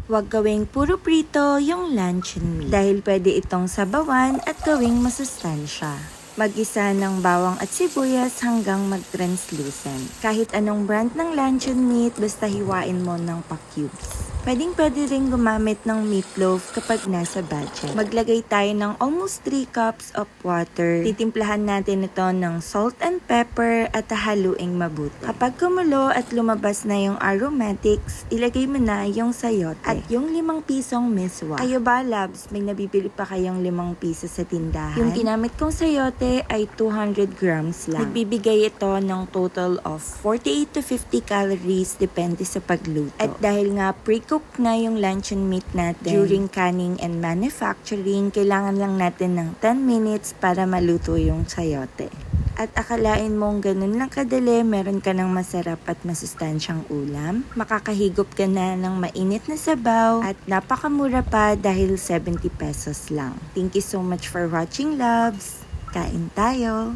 Huwag gawing puro prito yung luncheon meat dahil pwede itong sabawan at gawing masustansya. Mag-isa ng bawang at sibuyas hanggang mag-translucent. Kahit anong brand ng luncheon meat, basta hiwain mo ng pa-cubes. Pwede rin gumamit ng meatloaf kapag nasa budget. Maglagay tayo ng almost 3 cups of water. Titimplahan natin ito ng salt and pepper at haluing mabuti. Kapag kumulo at lumabas na yung aromatics, ilagay mo na yung sayote at yung 5 pisong miswa. Kayo ba, loves? May nabibili pa kayong 5 piso sa tindahan? Yung ginamit kong sayote ay 200 grams lang. Nagbibigay ito ng total of 48 to 50 calories depende sa pagluto. At dahil nga pre-cook na yung luncheon meat natin, during canning and manufacturing, kailangan lang natin ng 10 minutes para maluto yung sayote. At akalain mong ganun lang kadali, meron ka ng masarap at masustansyang ulam. Makakahigop ka na ng mainit na sabaw at napakamura pa dahil 70 pesos lang. Thank you so much for watching, loves! Kain tayo!